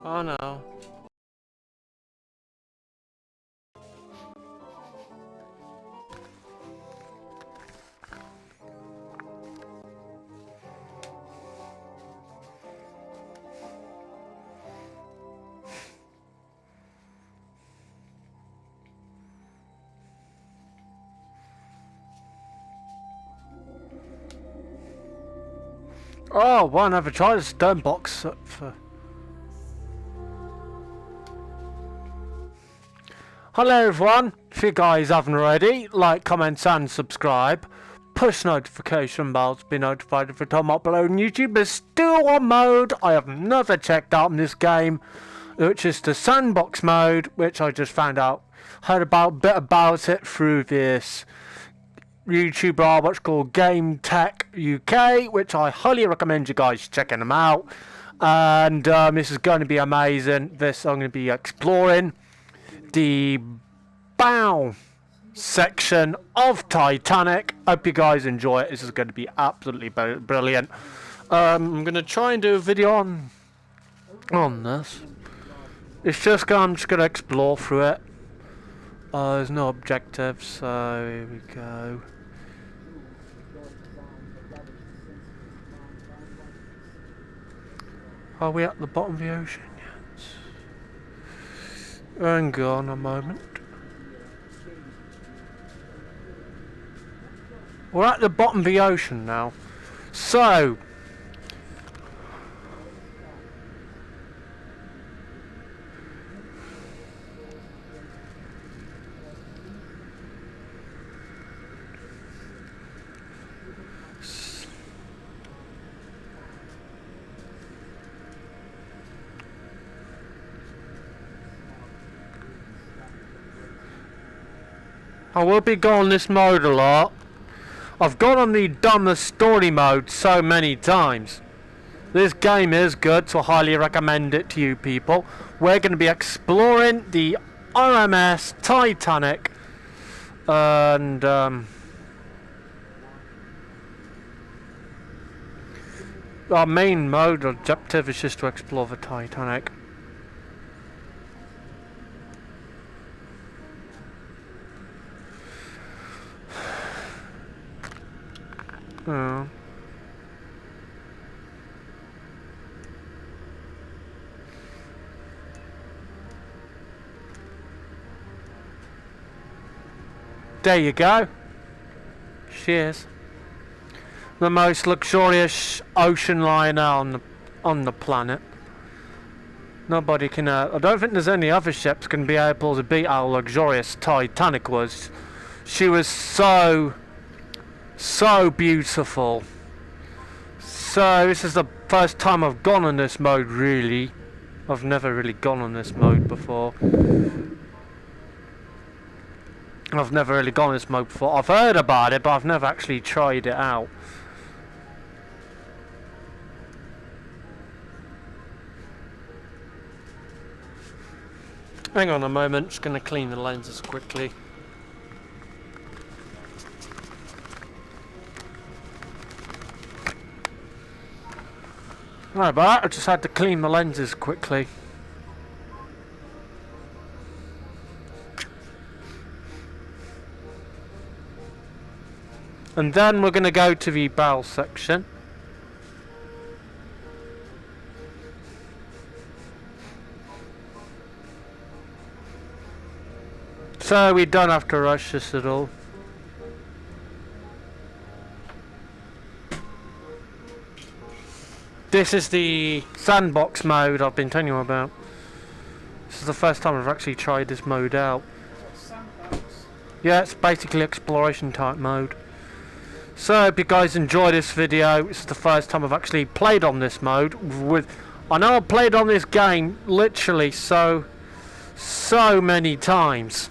Oh no. Oh, why never tried a stone box for... Hello everyone, if you guys haven't already, like, comment and subscribe. Push notification bells to be notified every time I upload on YouTube. There's still one mode I have never checked out in this game, which is the sandbox mode, which I just found out, heard about a bit about it through this YouTuber what's called Game Tech UK, which I highly recommend you guys checking them out. And this is going to be amazing. This I'm going to be exploring the bow section of Titanic. Hope you guys enjoy it. This is going to be absolutely brilliant. I'm going to try and do a video on this. It's just I'm just going to explore through it. There's no objectives, so here we go. Are we at the bottom of the ocean yet? Hang on a moment. We're at the bottom of the ocean now. So... I will be going this mode a lot. I've gone on the dumbest story mode so many times. This game is good, so I highly recommend it to you people. We're going to be exploring the RMS Titanic. And our main mode objective is just to explore the Titanic. Oh. There you go. Cheers. The most luxurious ocean liner on the planet. Nobody can. I don't think there's any other ships can be able to beat how luxurious Titanic was. She was so beautiful. So this is the first time I've gone on this mode, really. I've never really gone on this mode before. I've heard about it, but I've never actually tried it out. Hang on a moment, just going to clean the lenses quickly. Right, but I just had to clean the lenses quickly. And then we're going to go to the bow section. So we don't have to rush this at all. This is the sandbox mode I've been telling you about. This is the first time I've actually tried this mode out. Yeah, it's basically exploration type mode. So I hope you guys enjoy this video. This is the first time I've actually played on this mode. I know I've played on this game literally so many times.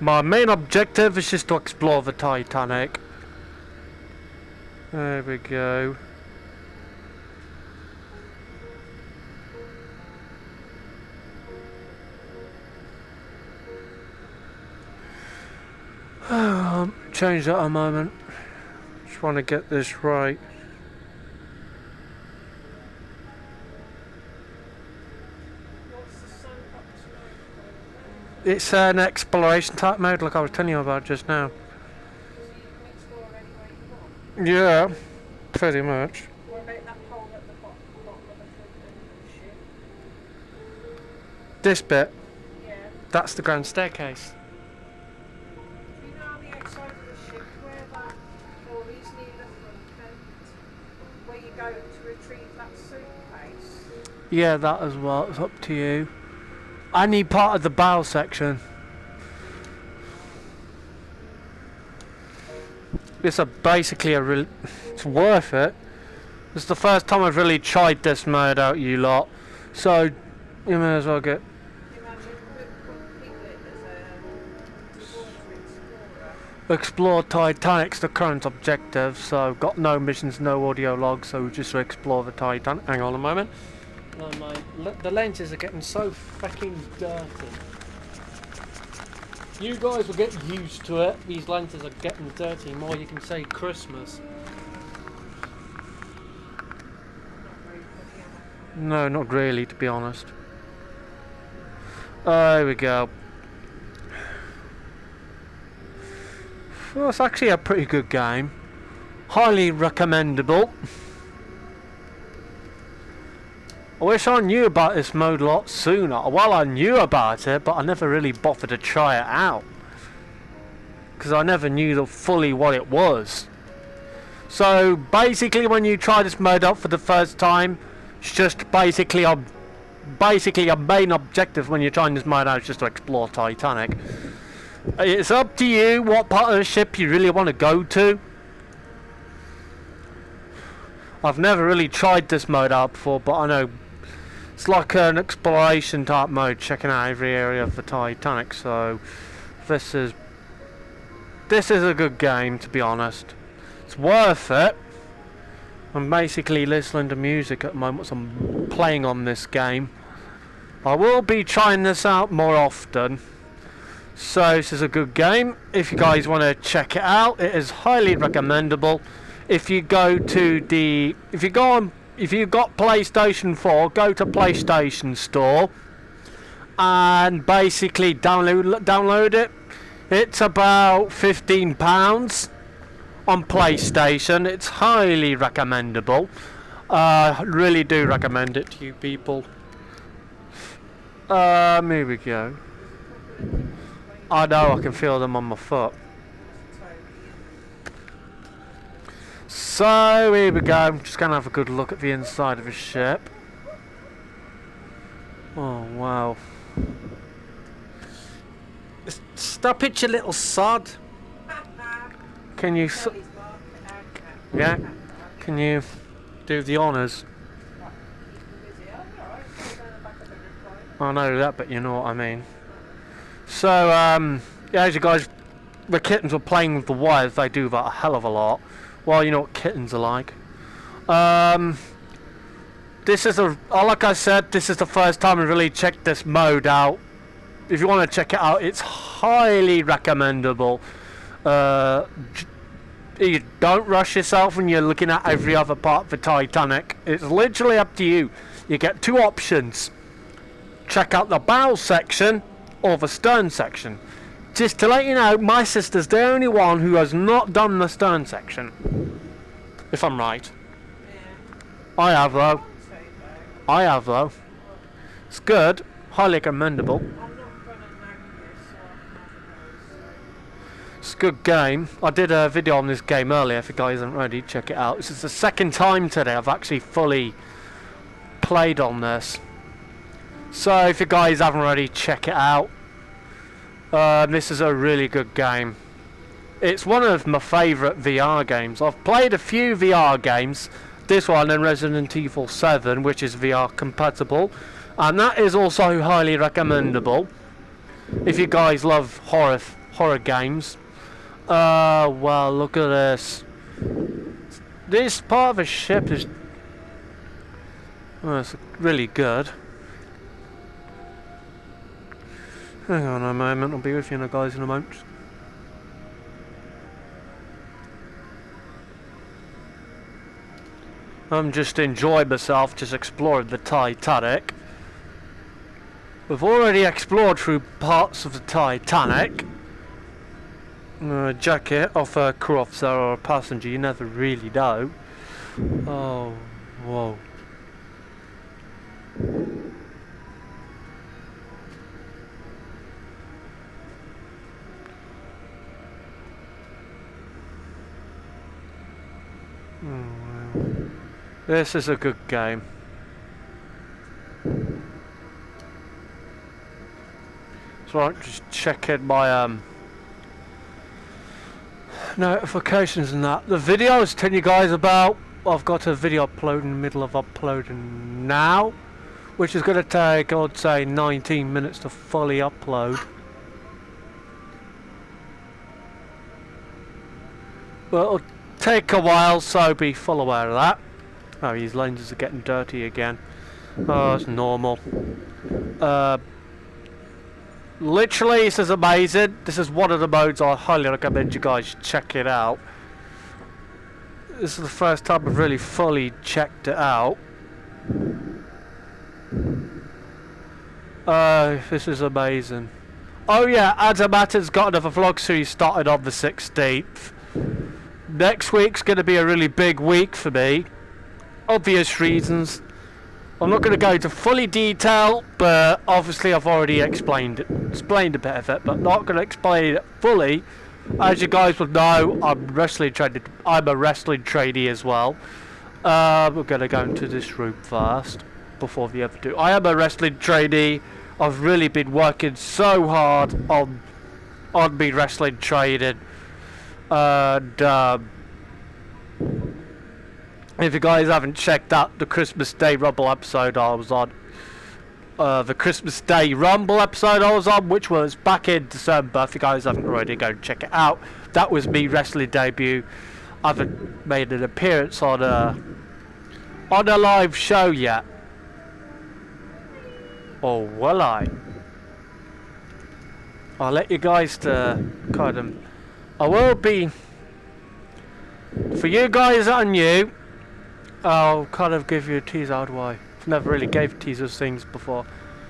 My main objective is just to explore the Titanic. There we go. change that a moment. Just want to get this right. It's an exploration type mode like I was telling you about just now. Yeah, pretty much. What about that hole at the bottom of the ship? This bit, Yeah. that's the grand staircase. Do you know on the outside of the ship where that door is near the front end? Where you go to retrieve that suitcase? Yeah, that as well. It's up to you. I need part of the bow section. It's basically it's worth it. It's the first time I've really tried this mode out, you lot. So you may as well get. Imagine people as a water explorer. Explore Titanic's the current objective, so got no missions, no audio logs, so just to explore the Titanic. Hang on a moment. No, mate, the lenses are getting so fucking dirty. You guys will get used to it. These lenses are getting dirty more you can say Christmas. No, not really, to be honest. There we go. Well, it's actually a pretty good game. Highly recommendable. I wish I knew about this mode a lot sooner. Well, I knew about it, but I never really bothered to try it out. Because I never knew fully what it was. So, basically when you try this mode out for the first time, it's just basically a main objective when you're trying this mode out is just to explore Titanic. It's up to you what part of the ship you really want to go to. I've never really tried this mode out before, but I know it's like an exploration type mode, checking out every area of the Titanic. So this is a good game, to be honest. It's worth it. I'm basically listening to music at the moment, so I'm playing on this game. I will be trying this out more often. So this is a good game. If you guys want to check it out, it is highly recommendable. If you got PlayStation 4, go to PlayStation Store and basically download it. It's about £15 on PlayStation. It's highly recommendable. Really do recommend it to you people. Here we go. I know, I can feel them on my foot. So here we go. I'm just gonna have a good look at the inside of the ship. Oh wow! Stop it, you little sod! Can you? Yeah. Can you do the honours? I know that, but you know what I mean. So yeah, as you guys, the kittens were playing with the wires. They do that a hell of a lot. Well, you know what kittens are like. This is like I said, this is the first time I really checked this mode out. If you want to check it out, it's highly recommendable. You don't rush yourself when you're looking at every other part of the Titanic. It's literally up to you. You get two options. Check out the bow section or the stern section. Just to let you know, my sister's the only one who has not done the stern section. If I'm right. Yeah. I have though. I have though. It's good. Highly commendable. It's a good game. I did a video on this game earlier. If you guys haven't already, check it out. This is the second time today I've actually fully played on this. So if you guys haven't already, check it out. This is a really good game. It's one of my favourite VR games. I've played a few VR games. This one and Resident Evil 7, which is VR compatible. And that is also highly recommendable. If you guys love horror games. Well, look at this. This part of the ship is... Oh, it's really good. Hang on a moment, I'll be with you guys in a moment. I'm just enjoying myself, just exploring the Titanic. We've already explored through parts of the Titanic. A jacket off a crew officer or a passenger, you never really know. Oh, whoa. This is a good game. So I'm just checking my notifications and that. The video I was telling you guys about, I've got a video uploading in the middle of uploading now, which is going to take, I'd say, 19 minutes to fully upload. But it'll take a while, so be full aware of that. Oh, these lenses are getting dirty again. Oh, it's normal. Literally, this is amazing. This is one of the modes I highly recommend you guys check it out. This is the first time I've really fully checked it out. This is amazing. Oh yeah, Adamata's got another vlog series started on the 16th. Next week's going to be a really big week for me. Obvious reasons. I'm not going to go into fully detail, but obviously I've already explained a bit of it, but not going to explain it fully. As you guys will know, I'm a wrestling trainee as well. We're going to go into this room first before the other two. I am a wrestling trainee. I've really been working so hard on me wrestling training, and if you guys haven't checked out the Christmas Day Rumble episode I was on, which was back in December. If you guys haven't already, go check it out. That was me wrestling debut. I haven't made an appearance on a live show yet. Or will I? I'll let you guys to kind of... I will be... For you guys that are new, I'll kind of give you a teaser. How do I? I've never really gave teasers things before.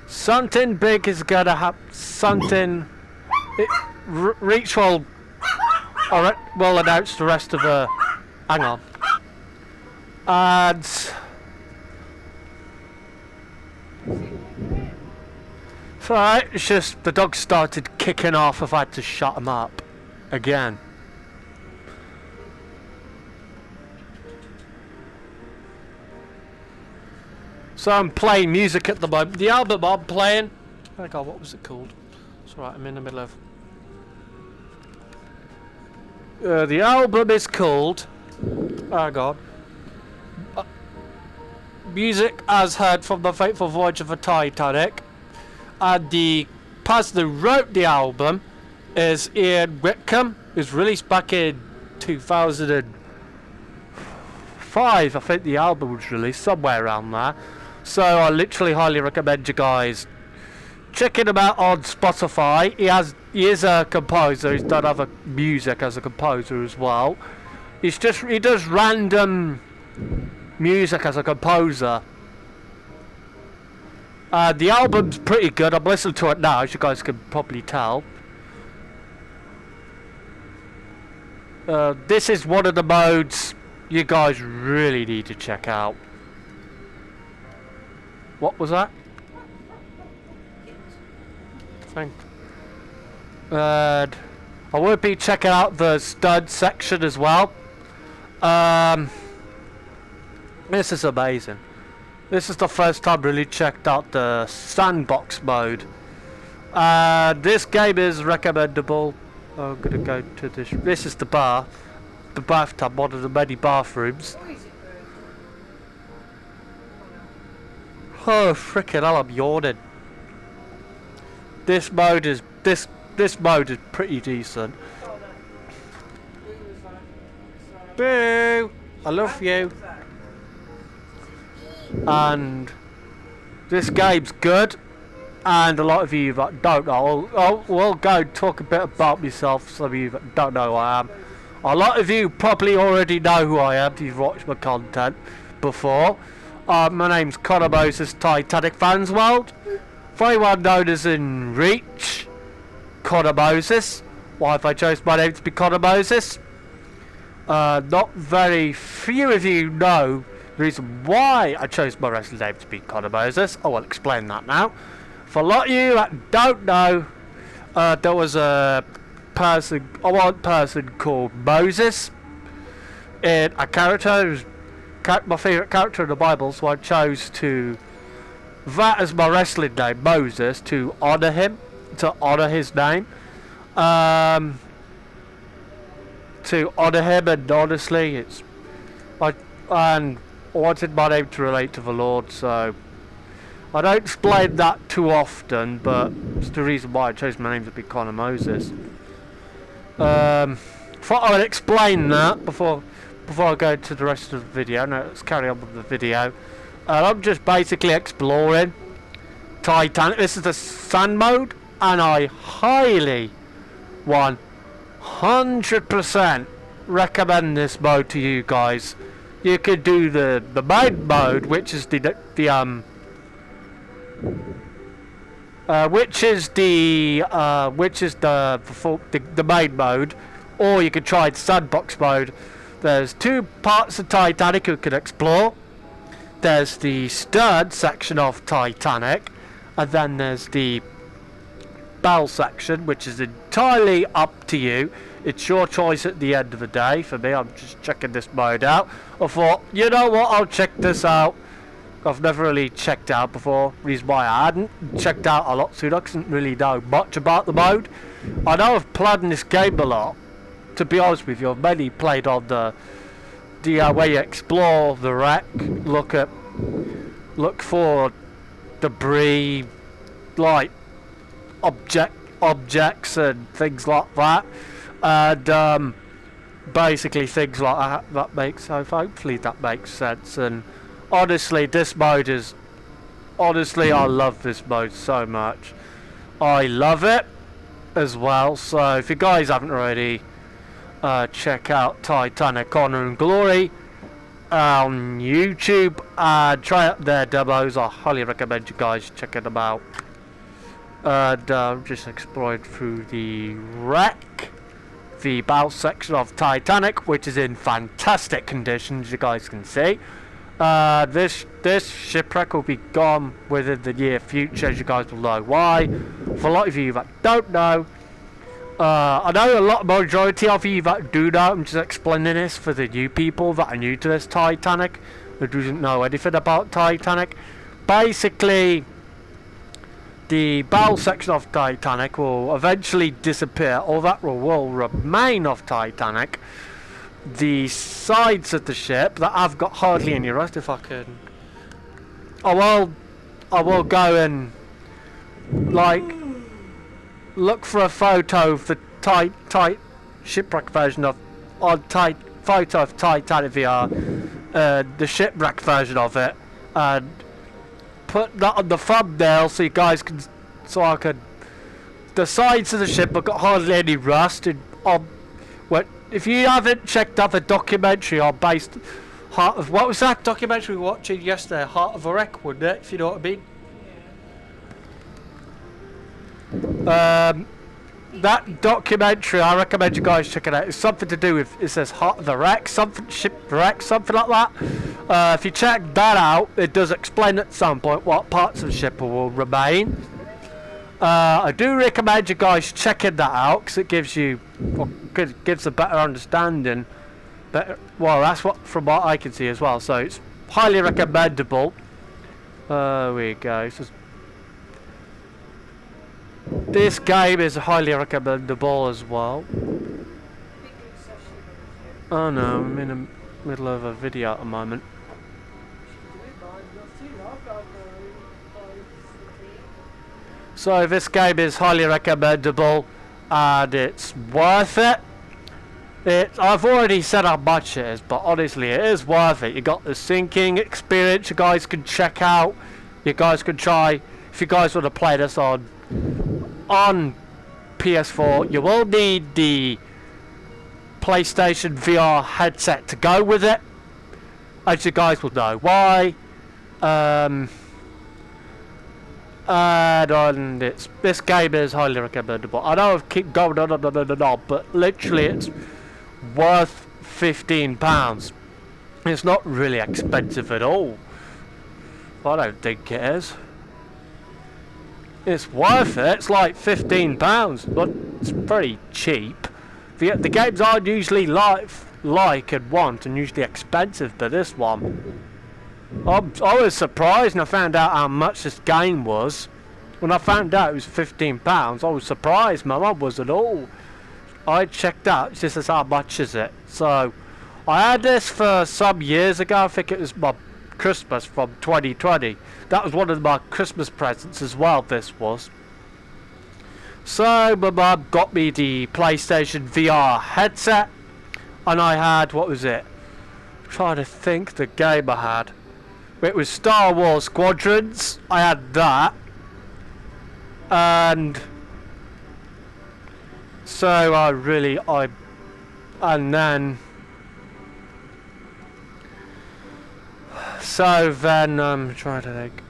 Something big is gonna happen. Something... Reach will announce the rest of the... Hang on. And... So it's just the dog started kicking off. I've had to shut him up again. So I'm playing music at the moment. The album I'm playing, oh god, what was it called? It's alright, I'm in the middle of... the album is called... Oh god. Music as heard from the fateful voyage of the Titanic. And the person who wrote the album is Ian Whitcomb. It was released back in 2005. I think the album was released somewhere around there. So I literally highly recommend you guys checking him out on Spotify. He is a composer. He's done other music as a composer as well. He does random music as a composer. The album's pretty good. I'm listening to it now, as you guys can probably tell. This is one of the modes you guys really need to check out. What was that? Thank you. And I will be checking out the stud section as well. This is amazing. This is the first time I really checked out the sandbox mode. This game is recommendable. I'm gonna go to this. This is the bar, the bathtub, one of the many bathrooms. Oh frickin' hell! I'm yawning. This mode is pretty decent. Boo! I love you. And this game's good. And a lot of you that don't know, we'll go talk a bit about myself. Some of you that don't know who I am. A lot of you probably already know who I am if you've watched my content. before. My name's Connor Moses, Titanic Fans World. Very well known as in Reach, Connor Moses. Why have I chose my name to be Connor Moses? Not very few of you know the reason why I chose my wrestling name to be Connor Moses. I will explain that now. For a lot of you that don't know, there was a person called Moses in a character who's my favourite character in the Bible, so I chose that as my wrestling name, Moses, to honour him, to honour his name. To honour him, and honestly, I wanted my name to relate to the Lord, so I don't explain that too often, but it's the reason why I chose my name to be Connor Moses. Thought I would explain that before I go to the rest of the video. No, let's carry on with the video. I'm just basically exploring Titanic. This is the sand mode, and I highly 100% recommend this mode to you guys. You could do the main mode, which is the main mode, or you could try the sandbox mode. There's two parts of Titanic you can explore. There's the stern section of Titanic, and then there's the bow section, which is entirely up to you. It's your choice at the end of the day. For me, I'm just checking this mode out. I thought, you know what, I'll check this out. I've never really checked out before. Reason why I hadn't checked out a lot sooner, I didn't really know much about the mode. I know I've played in this game a lot. To be honest with you, I've mainly played on the where you explore the wreck, look for debris, like objects and things like that, and basically things like that makes. So hopefully that makes sense. And honestly, this mode is I love this mode so much. I love it as well. So if you guys haven't already, check out Titanic Honor and Glory on YouTube and try out their demos. I highly recommend you guys checking them out. And just exploring through the wreck, the bow section of Titanic, which is in fantastic condition, as you guys can see. This shipwreck will be gone within the near future, as you guys will know why. For a lot of you that don't know, I know a majority of you that do know. I'm just explaining this for the new people that are new to this Titanic, who doesn't know anything about Titanic. Basically, the bow section of Titanic will eventually disappear, or that will remain of Titanic. The sides of the ship that have got hardly any rust, if I can, I will go and look for a photo of the tight shipwreck version of photo of Titanic VR, the shipwreck version of it, and put that on the thumbnail so you guys can, the sides of the ship have got hardly any rust. And if you haven't checked out the documentary on what was that documentary we were watching yesterday? Heart of a Wreck, wouldn't it? If you know what I mean. That documentary, I recommend you guys check it out. It's something to do with, it says Heart of the Wreck, shipwreck, something like that. If you check that out, it does explain at some point what parts of the ship will remain. I do recommend you guys checking that out, because it gives a better understanding. Well, that's from what I can see as well. So it's highly recommendable. There we go. This game is highly recommendable as well. Oh no, I'm in the middle of a video at the moment. So this game is highly recommendable, and it's worth it. I've already said how much it is, but honestly it is worth it. You got the sinking experience you guys can check out. You guys can try, if you guys want to play this on PS4, you will need the PlayStation VR headset to go with it. as you guys will know why. And this game is highly recommendable. I know I keep going on, but literally it's worth £15. It's not really expensive at all. I don't think it is. It's worth it. It's like £15, but it's pretty cheap. The games I usually like and want, and usually expensive, but this one, I was surprised when I found out how much this game was. When I found out it was £15, I was surprised. My mum was at all. I checked out. She says, "How much is it?" So I had this for some years ago. I think it was my Christmas from 2020. That was one of my Christmas presents as well. This was. So my mum got me the PlayStation VR headset, and I had, what was it? I'm trying to think the game I had. It was Star Wars Squadrons. I had that, and so and then I'm trying to think.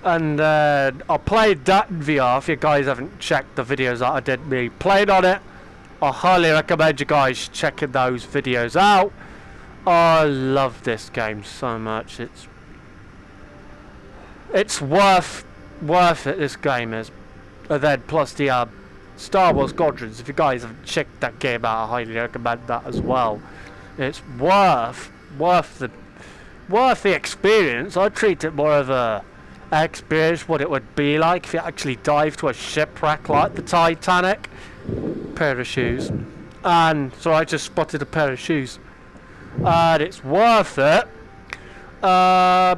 And I played that in VR. If you guys haven't checked the videos that I did me playing on it, I highly recommend you guys checking those videos out. I love this game so much. It's worth it. This game is. And then plus the Star Wars Squadrons. If you guys haven't checked that game out, I highly recommend that as well. It's worth the experience. I treat it more of a experience what it would be like if you actually dive to a shipwreck like the Titanic. Pair of shoes, and so I just spotted a pair of shoes, and it's worth it. I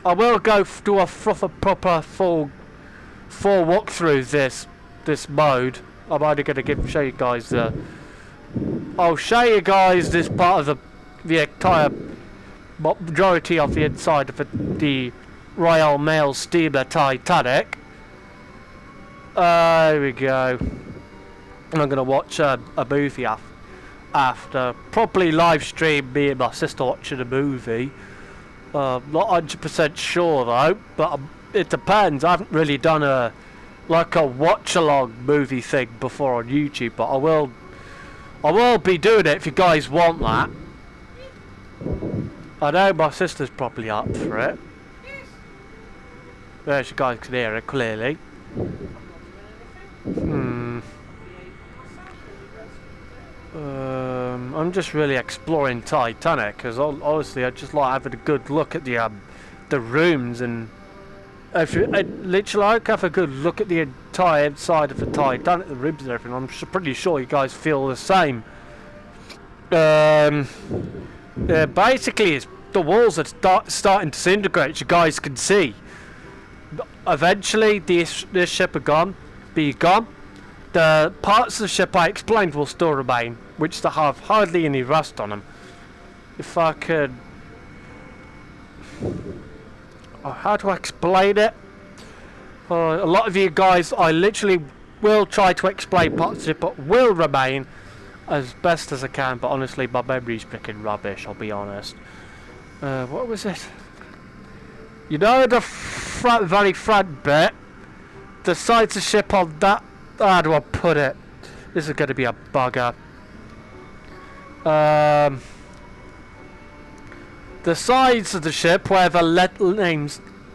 will go do a proper full walkthrough this mode. I'm only going to show you guys I'll show you guys this part of the entire majority of the inside of the Royal Mail steamer Titanic. There we go. And I'm going to watch a movie after. Probably live stream me and my sister watching a movie. Not 100% sure though, but it depends. I haven't really done a watch-along movie thing before on YouTube, but I will be doing it if you guys want that. I know my sister's probably up for it. There's you guys can hear it clearly. I'm just really exploring Titanic because honestly I just like having a good look at the rooms, and literally I have a good look at the entire inside of the Titanic, the rooms and everything. I'm pretty sure you guys feel the same. Basically it's the walls are starting to disintegrate, as you guys can see. Eventually this ship will be gone. The parts of the ship I explained will still remain, which they have hardly any rust on them. If I could... how do I explain it? A lot of you guys, I literally will try to explain parts of it, but will remain as best as I can. But honestly, my memory's freaking rubbish, I'll be honest. What was it? You know the very front bit? The sides of the ship on that... how do I put it? This is going to be a bugger. The sides of the ship where the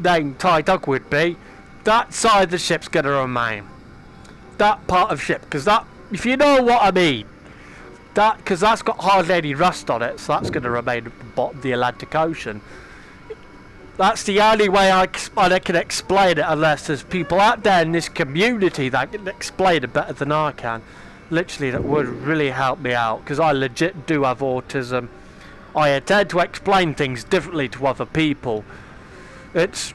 name Titanic would be, that side of the ship's going to remain. That part of ship, because that, if you know what I mean, that, because that's got hardly any rust on it, so that's going to remain at the bottom of the Atlantic Ocean. That's the only way I can explain it, unless there's people out there in this community that can explain it better than I can. Literally, that would really help me out, because I legit do have autism. I tend to explain things differently to other people. It's...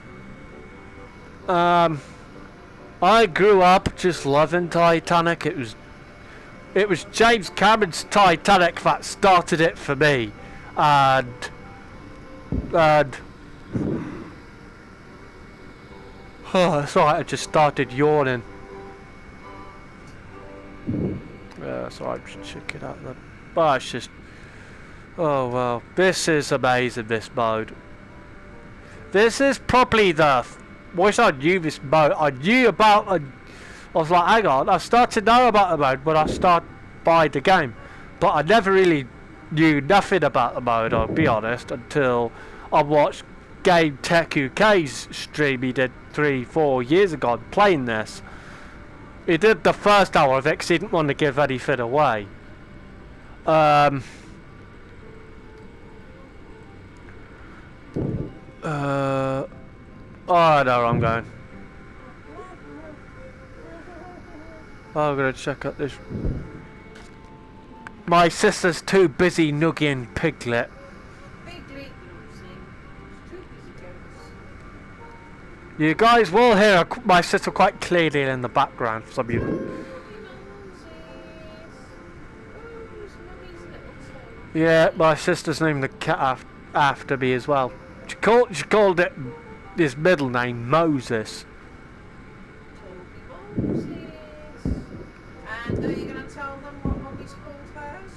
I grew up just loving Titanic. It was James Cameron's Titanic that started it for me. And oh, it's alright, I just started yawning. Sorry, I'm just checking out But it's just... Oh well, this is amazing, this mode. This is probably the... Once I knew this mode, I knew about... I was like, hang on, I started to know about the mode when I started buying the game. But I never really knew nothing about the mode, I'll be honest, until I watched Game Tech UK's stream he did 3-4 years ago playing this. He did the first hour of it because he didn't want to give anything away. Oh, I know where I'm going. Oh, I'm gonna check out this. My sister's too busy nugging Piglet. Piglet, too busy goes. You guys will hear my sister quite clearly in the background for some of you. Yeah, my sister's named the cat after me as well. She called it his middle name Moses. Moses. And are you going to tell them what Mommy's called hers?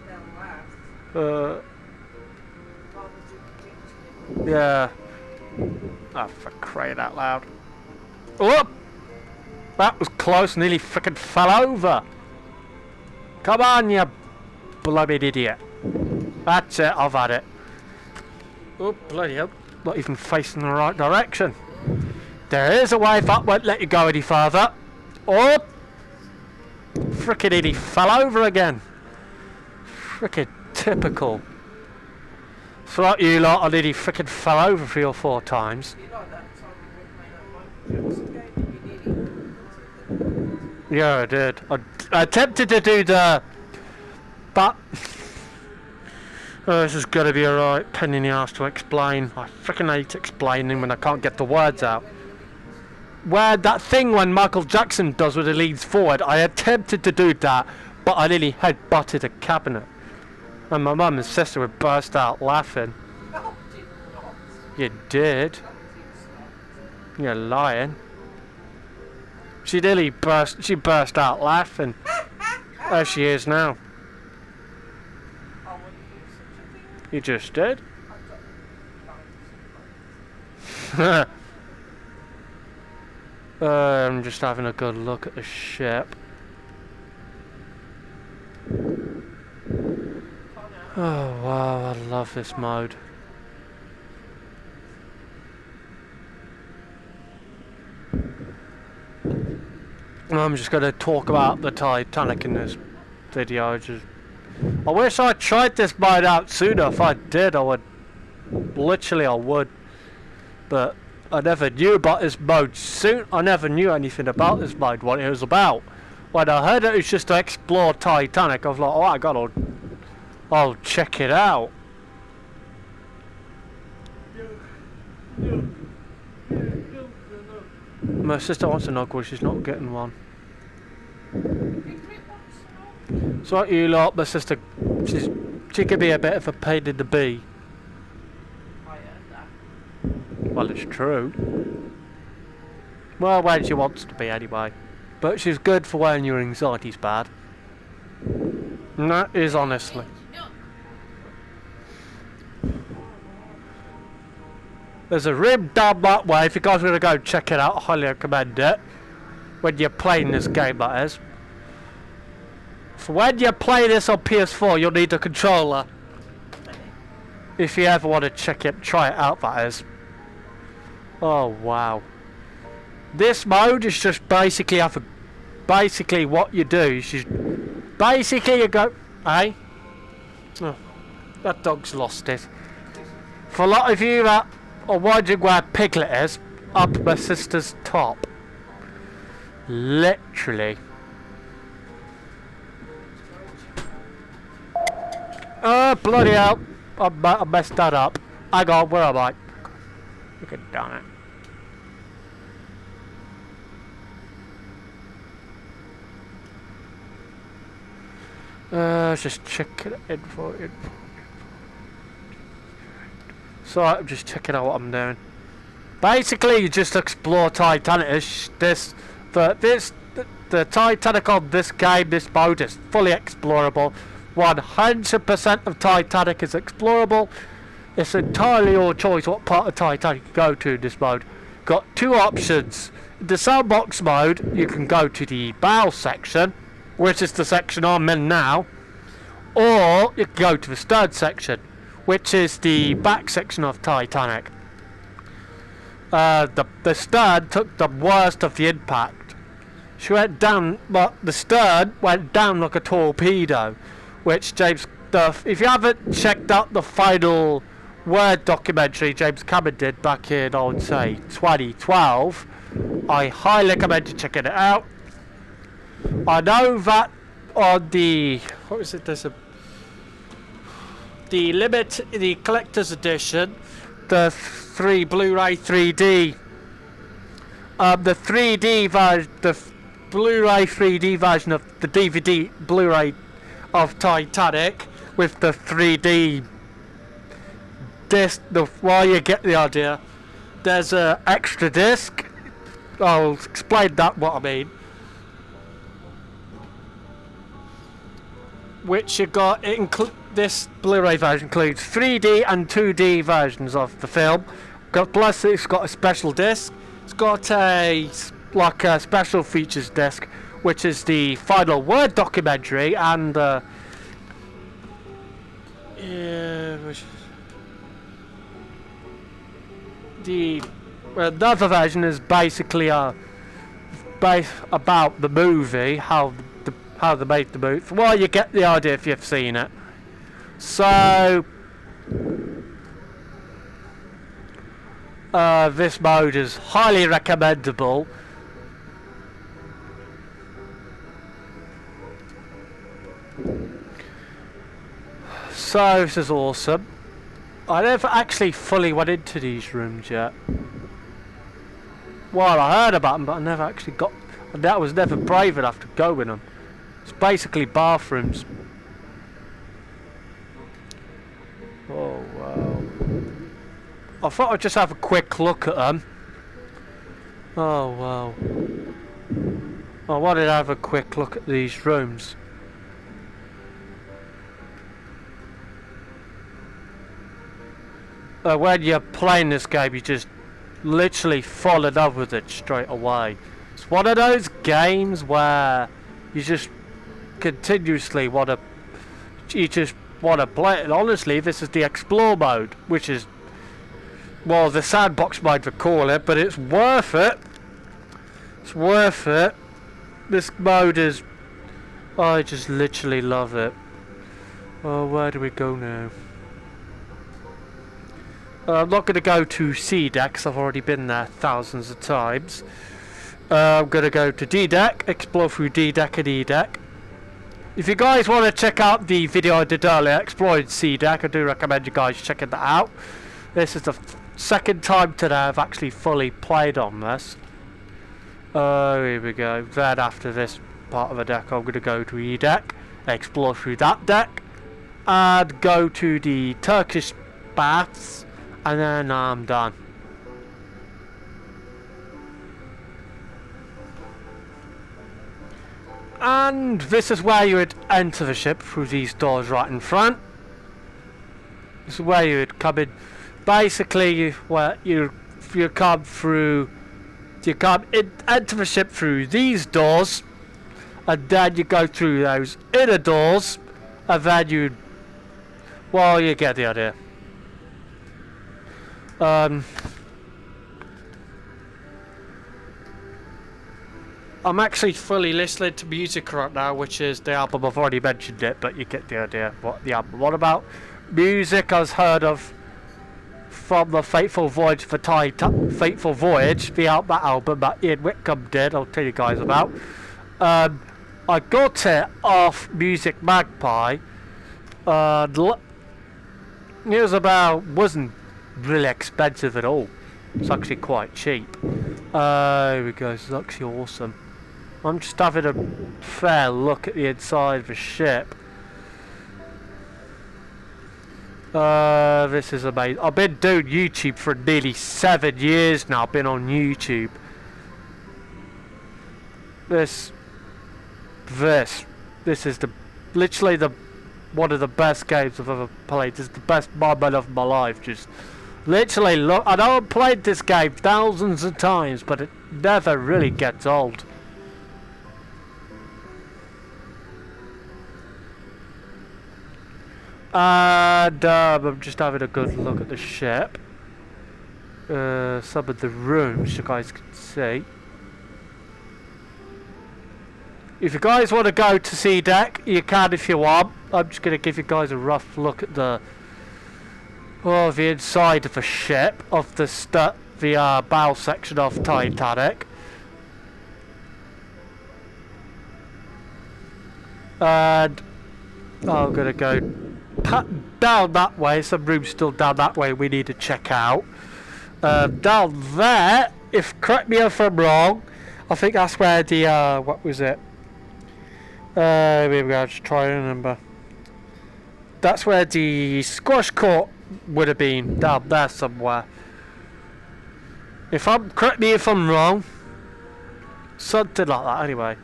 They'll laugh. Rather than Yeah. Oh, for crying out loud. Oh! That was close, nearly frickin' fell over. Come on, you bloody idiot. That's it, I've had it. Oh, bloody hell. Not even facing the right direction. There is a way that won't let you go any further. Oh! Frickin' idiot, fell over again. Frickin' typical. So like you lot, I nearly frickin' fell over 3 or 4 times. You like that time we made that one jokes again, you nearly. Yeah, I did. I attempted to do the... But... Oh, this is gonna be a right pain in the arse to explain. I frickin' hate explaining when I can't get the words out. Where that thing when Michael Jackson does with the leads forward, I attempted to do that, but I nearly head-butted a cabinet. And my mum and sister would burst out laughing. No, did not. You did? You're lying. She burst out laughing. As she is now. I wouldn't do such a thing. You just did. I'm just having a good look at the ship. Oh wow, I love this mode. I'm just going to talk about the Titanic in this video. I wish I tried this mode out sooner. If I did, I would. Literally, I would. But I never knew about this mode soon. I never knew anything about this mode, what it was about. When I heard it was just to explore Titanic, I was like, oh, I'll check it out. My sister wants a knuckle, she's not getting one. So like you lot, my sister, she could be a bit of a pain in the bee. I heard that. Well, it's true. Well, when she wants to be anyway. But she's good for when your anxiety's bad. And that is honestly. There's a room down that way. If you guys are going to go check it out, I highly recommend it. When you're playing this game, that is. So when you play this on PS4, you'll need a controller. If you ever want to try it out, that is. Oh wow. This mode is just basically what you do is just basically you go, hey? Oh, that dog's lost it. For a lot of you that are wondering where Piglet is, up my sister's top. Literally. Oh bloody hell! I messed that up. Hang on, where am I? Look at damn it. Let's just check it info. So I'm just checking out what I'm doing. Basically, you just explore Titanic. The Titanic on this game, this mode is fully explorable. 100% of Titanic is explorable. It's entirely your choice what part of Titanic you go to in this mode. Got two options. In the sandbox mode, you can go to the bow section, which is the section I'm in now, or you can go to the stern section, which is the back section of Titanic. The stern took the worst of the impact. She went down, but the stern went down like a torpedo, which if you haven't checked out the final Word documentary James Cameron did back in, I would say, 2012, I highly recommend you checking it out. I know that on the, what is it, there's the collector's edition, the Blu-ray 3D, the 3D version, the Blu-ray 3D version of the DVD Blu-ray of Titanic with the 3D disc. While you get the idea, there's an extra disc. I'll explain that what I mean. Which you got, this Blu-ray version includes 3D and 2D versions of the film. Plus it's got a special disc. It's got a special features disc, which is the final Word documentary, and another version is basically about the movie, how they made the movie. Well, you get the idea if you've seen it. So this mode is highly recommendable. So this is awesome. I never actually fully went into these rooms yet. Well, I heard about them, but I never actually got. I was never brave enough to go in them. It's basically bathrooms. Oh wow! I thought I'd just have a quick look at them. Oh wow! I wanted to have a quick look at these rooms. When you're playing this game, you just literally fall in love with it straight away. It's one of those games where you just continuously want to play it. And honestly, this is the explore mode, which is, well, the sandbox mode we call it, but it's worth it. It's worth it. This mode is, I just literally love it. Oh, where do we go now? I'm not going to go to C deck because I've already been there thousands of times. I'm going to go to D deck, explore through D deck and E deck. If you guys want to check out the video I did earlier exploring C deck, I do recommend you guys checking that out. This is the second time today I've actually fully played on this. Here we go. Then after this part of the deck, I'm going to go to E deck, explore through that deck, and go to the Turkish baths. And then I'm done. And this is where you would enter the ship through these doors right in front. This is where you would come in. Basically, you come through. Enter the ship through these doors, and then you go through those inner doors, and then you get the idea. I'm actually fully listening to music right now, which is the album. I've already mentioned it, but you get the idea what the album was about. Music I was heard of from the Fateful Voyage, that album that Ian Whitcomb did. I'll tell you guys about. I got it off Music Magpie. It wasn't really expensive at all. It's actually quite cheap. Here we go. This is actually awesome. I'm just having a fair look at the inside of the ship. This is amazing. I've been doing YouTube for nearly 7 years now. I've been on YouTube. This is literally the one of the best games I've ever played. It's the best moment of my life. Just literally look. I know I've played this game thousands of times, but it never really gets old. And I'm just having a good look at the ship. Some of the rooms you guys can see. If you guys want to go to sea deck, you can if you want. I'm just going to give you guys a rough look at the inside of a ship, of the bow section of Titanic. And I'm going to go down that way. Some rooms still down that way we need to check out. Down there, correct me if I'm wrong, I think that's where the what was it? Here we go, just try to remember. That's where the squash court would have been, down there somewhere. Correct me if I'm wrong. Something like that anyway.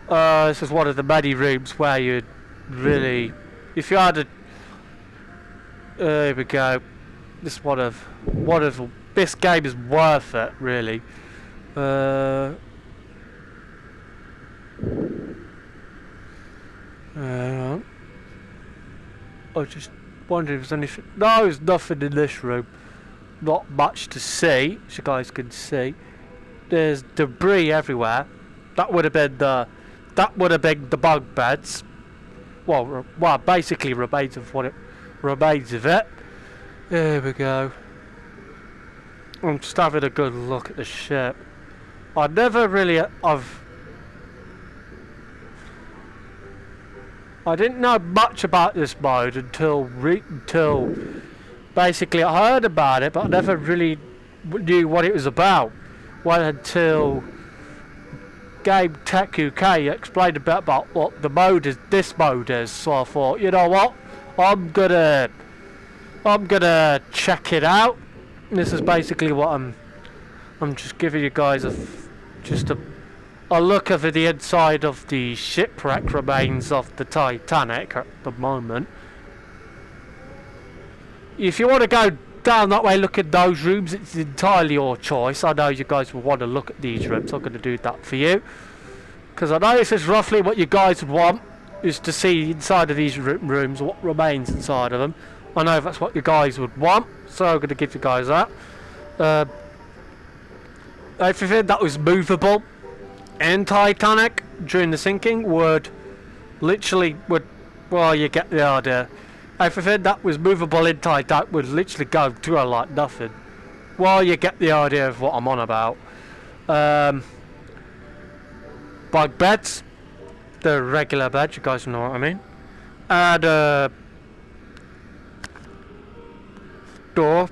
This is one of the many rooms where you'd really, if you had a, here we go. This this game is worth it, really. I just wondering if there's anything. No, there's nothing in this room. Not much to see, as you guys can see. There's debris everywhere. That would have been the bunk beds. Well, basically remains of what it remains of it. There we go. I'm just having a good look at the ship. I didn't know much about this mode until basically I heard about it, but I never really knew what it was about. Well, until Game Tech UK explained a bit about what this mode is. So I thought, you know what, I'm gonna check it out. This is basically what I'm just giving you guys a look over the inside of the shipwreck remains of the Titanic at the moment. If you want to go down that way, look at those rooms, it's entirely your choice. I know you guys will want to look at these rooms. I'm going to do that for you, because I know this is roughly what you guys would want, is to see inside of these rooms, what remains inside of them. I know that's what you guys would want, so I'm going to give you guys that. Everything that was movable in Titanic during the sinking well, you get the idea. Everything that was movable in Titanic would literally go to like nothing. Well, you get the idea of what I'm on about. Bunk beds, the regular beds, you guys know what I mean. And door.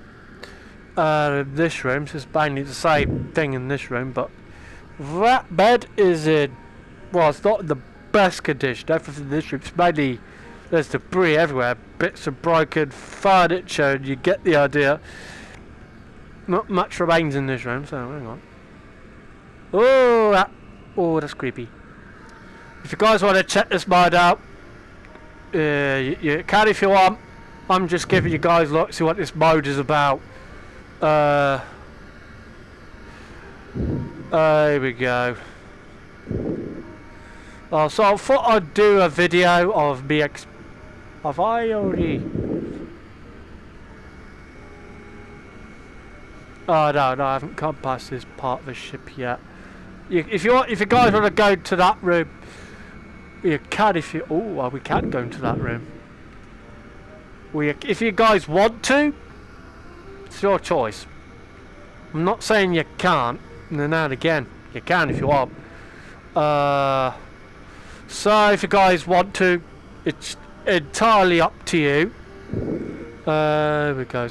This room, so it's mainly the same thing in this room, but that bed is in, well, it's not in the best condition. Everything in this room is mainly, there's debris everywhere, bits of broken furniture, and you get the idea. Not much remains in this room, so hang on. Oh, that's creepy. If you guys want to check this mod out, you can if you want. I'm just giving you guys a look, see what this mode is about. Here we go. So I thought I'd do a video of me have I already? Oh no, I haven't come past this part of the ship yet. If you guys want to go to that room, you can. We can go into that room. If you guys want to, it's your choice. I'm not saying you can't. And then again, you can if you want. So if you guys want to, it's entirely up to you. There we go.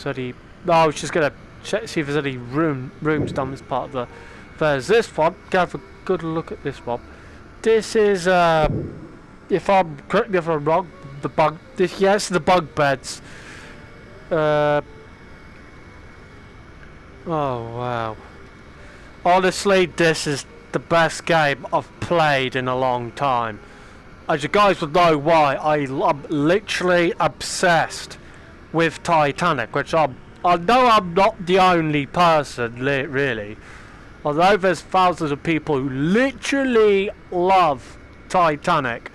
I was just gonna check see if there's any rooms down this part of the. There's this one. Go have a good look at this one. This is correct me if I'm wrong. Yes, the bunk beds. Oh wow. Honestly, this is the best game I've played in a long time. as you guys would know why, I'm literally obsessed with Titanic, which I know I'm not the only person, really. Although there's thousands of people who literally love Titanic,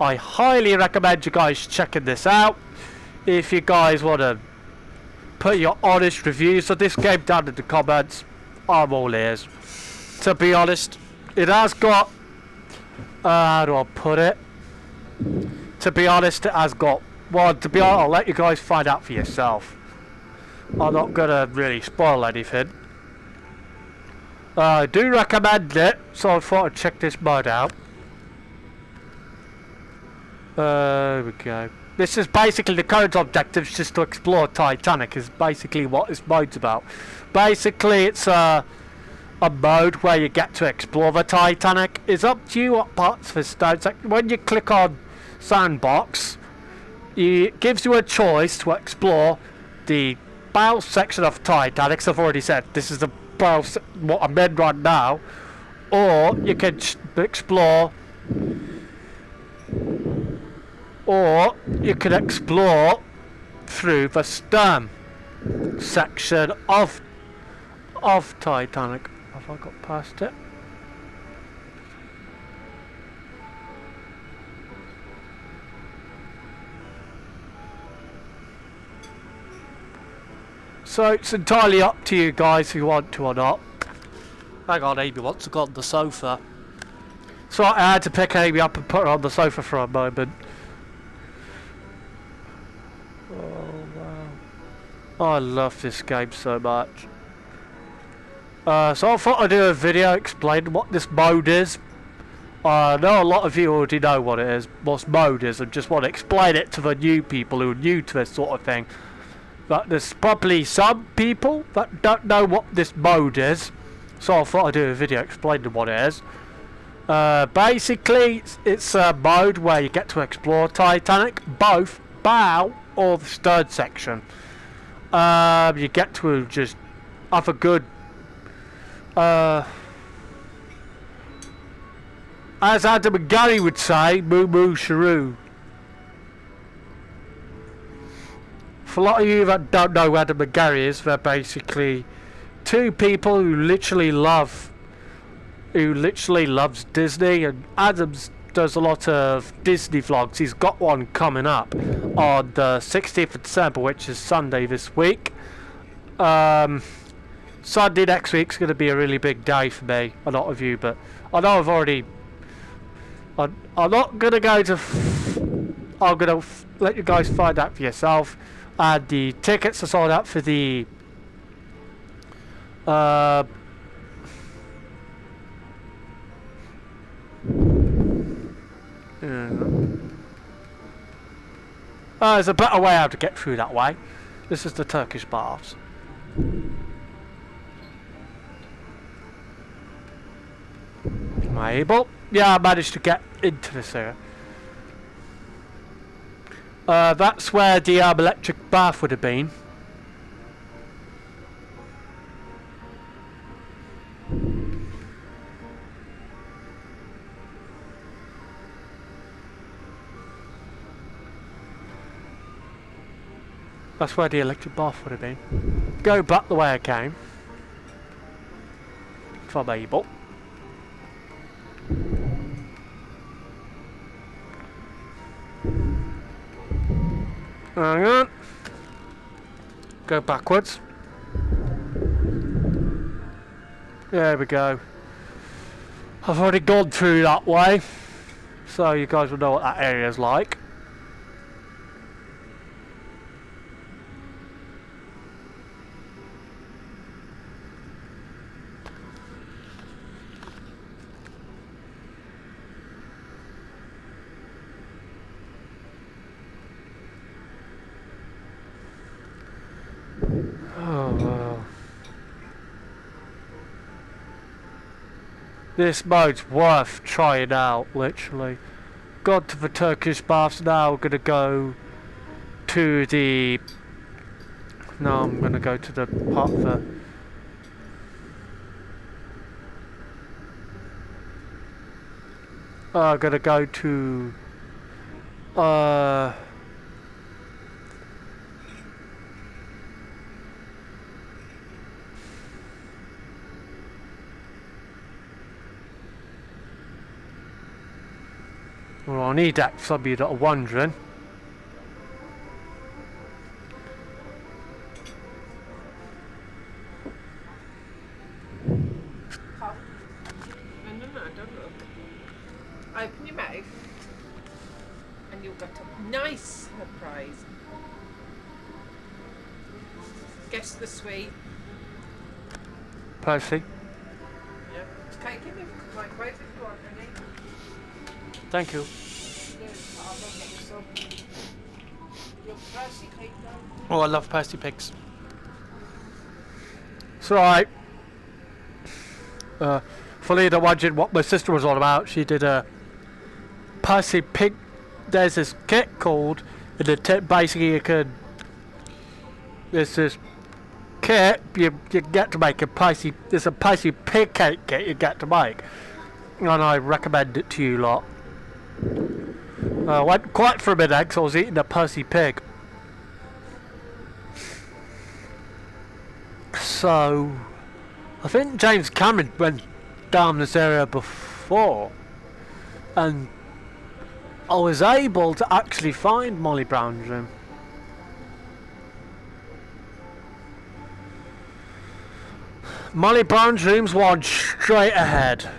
I highly recommend you guys checking this out. If you guys want to put your honest reviews of this game down in the comments, I'm all ears. To be honest, it has got, how do I put it? To be honest, it has got, well, to be honest, I'll let you guys find out for yourself. I'm not going to really spoil anything. I do recommend it, so I thought I'd check this mod out. There we go. This is basically the current objectives, just to explore Titanic, is basically what this mode's about. Basically, it's a mode where you get to explore the Titanic. It's up to you what parts of the stone. When you click on Sandbox, it gives you a choice to explore the bow section of Titanic. So I've already said this is the bow, what I'm in right now, or you can explore. Or you can explore through the stern section of Titanic. Have I got past it? So it's entirely up to you guys if you want to or not. Hang on, Amy wants to go on the sofa. So I had to pick Amy up and put her on the sofa for a moment. I love this game so much. So I thought I'd do a video explaining what this mode is. I know a lot of you already know what it is, what mode is, and just want to explain it to the new people who are new to this sort of thing. But there's probably some people that don't know what this mode is, so I thought I'd do a video explaining what it is. Basically, it's a mode where you get to explore Titanic, both bow or the stern section. You get to just have a good, as Adam and Gary would say, moo moo shiroo. For a lot of you that don't know who Adam and Gary is, they're basically two people who literally loves Disney, and Adam's does a lot of Disney vlogs. He's got one coming up on the 16th of December, which is Sunday this week. Sunday next week's going to be a really big day for me, a lot of you, but I know I've already... I'm not going to go to... I'm going to let you guys find out for yourself. And the tickets are sold out for the... there's a better way how to get through that way. This is the Turkish baths. Am I able? Yeah, I managed to get into this area. That's where the electric bath would have been. That's where the electric bath would have been. Go back the way I came. If I'm able. Hang on. Go backwards. There we go. I've already gone through that way, so you guys will know what that area is like. Oh wow. This mode's worth trying out, literally. Gone to the Turkish baths, now I'm gonna go to the... No, I'm gonna go to the part of the... I'm gonna go to Uh... Well, I need that for some of you that are wondering. Cold. No, no, no, don't look. Open your mouth and you'll get a nice surprise. Guess the sweet. Percy. Yeah. Okay, give me a microwave if you want any. Thank you. Yes, I'll go get you some. Your Percy cake though. Oh, I love Percy pigs. It's alright. Fully wondered what my sister was all about. She did a Percy pig. There's this kit called, in the basically you could. There's this kit you get to make a Percy. There's a Percy pig cake kit you get to make, and I recommend it to you lot. I went quite for a minute because I was eating a Percy pig. So, I think James Cameron went down this area before, and I was able to actually find Molly Brown's room. Molly Brown's room's one straight ahead.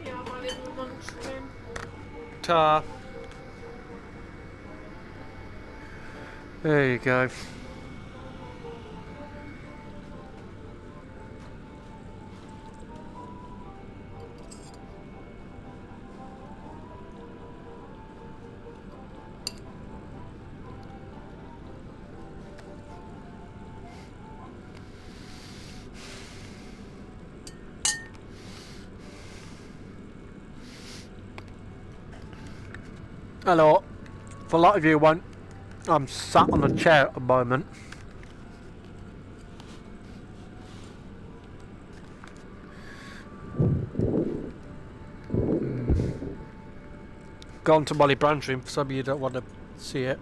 Yeah, my little munchkin. Ta. There you go. Hello. For a lot of you won't, I'm sat on a chair at the moment. Gone to Molly Brown's room for some of you that want to see it.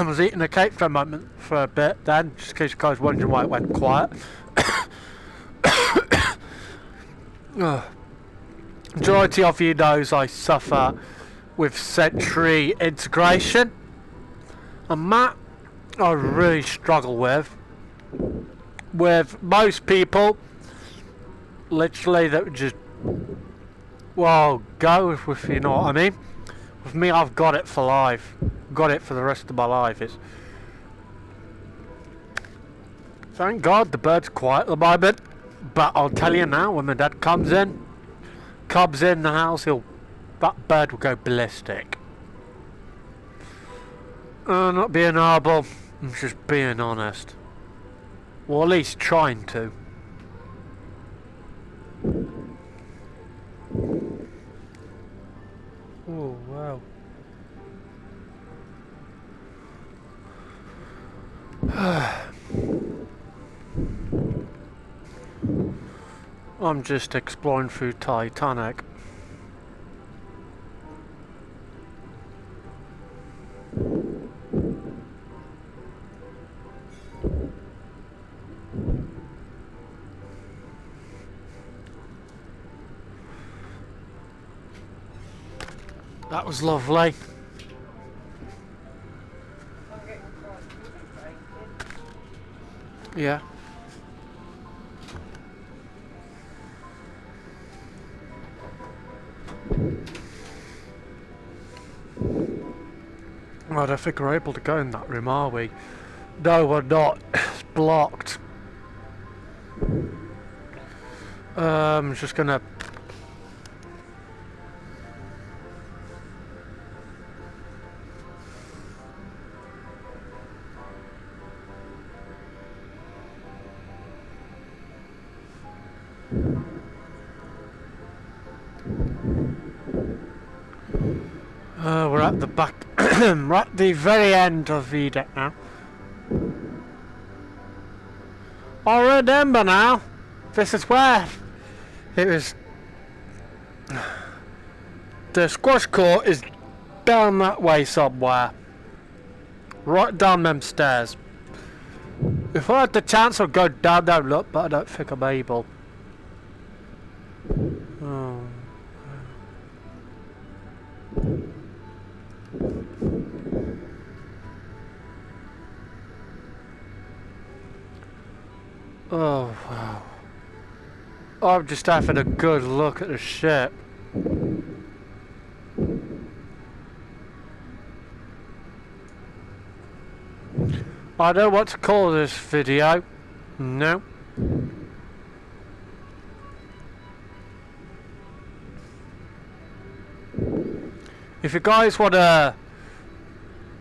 I was eating a cake for a moment, for a bit then, just in case you guys were wondering why it went quiet. Majority of you knows I suffer with sensory integration, and that I really struggle with. With most people, literally that would just, well, go if you know what I mean. With me, I've got it for life. Got it for the rest of my life. It's, thank God the bird's quiet at the moment. But I'll tell you now, when my dad comes in the house, that bird will go ballistic. Not being horrible, I'm just being honest. Or at least trying to. Oh, wow. I'm just exploring through Titanic. That was lovely. Yeah. I don't think we're able to go in that room, are we? No, we're not. It's blocked. I'm just gonna... we're at the back. We're at the very end of the deck now. I remember now. This is where it was. The squash court is down that way somewhere. Right down them stairs. If I had the chance, I'd go down there and look, but I don't think I'm able. Oh. Oh, wow. I'm just having a good look at the ship. I don't know what to call this video. No. If you guys want to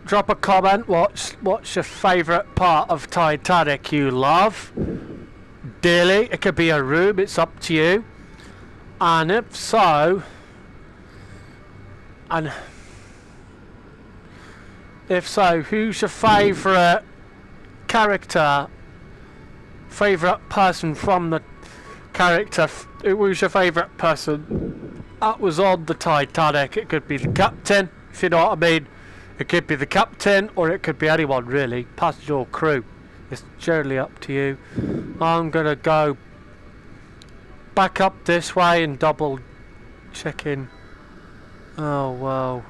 drop a comment, what's your favourite part of Titanic you love? Dearly, it could be a room, it's up to you. And if so, who's your favourite character? Favourite person from the character? Who's your favourite person that was on the Titanic? It could be the captain, if you know what I mean. It could be the captain, or it could be anyone really, passenger or crew. It's generally up to you. I'm gonna go back up this way and double checking. Oh wow.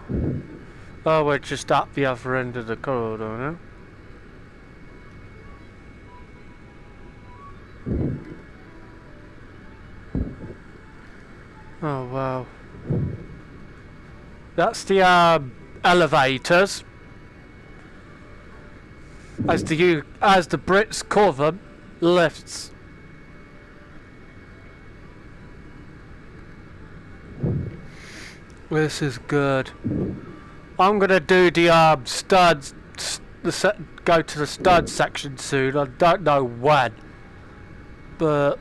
Oh, we're just at the other end of the corridor now. Oh wow. That's the elevators. As the Brits call them, lifts. This is good. I'm gonna do the studs, go to the stud section soon. I don't know when, but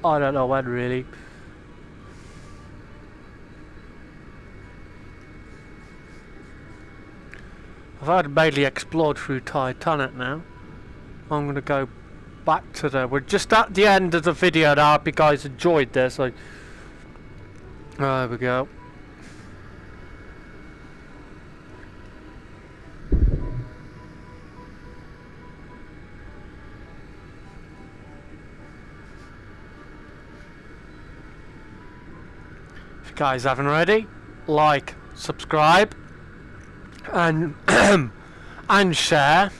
I don't know when really. I've had mainly explored through Titanic now. I'm gonna go back to we're just at the end of the video now. I hope you guys enjoyed this. There we go. guys haven't already, like, subscribe, and and share.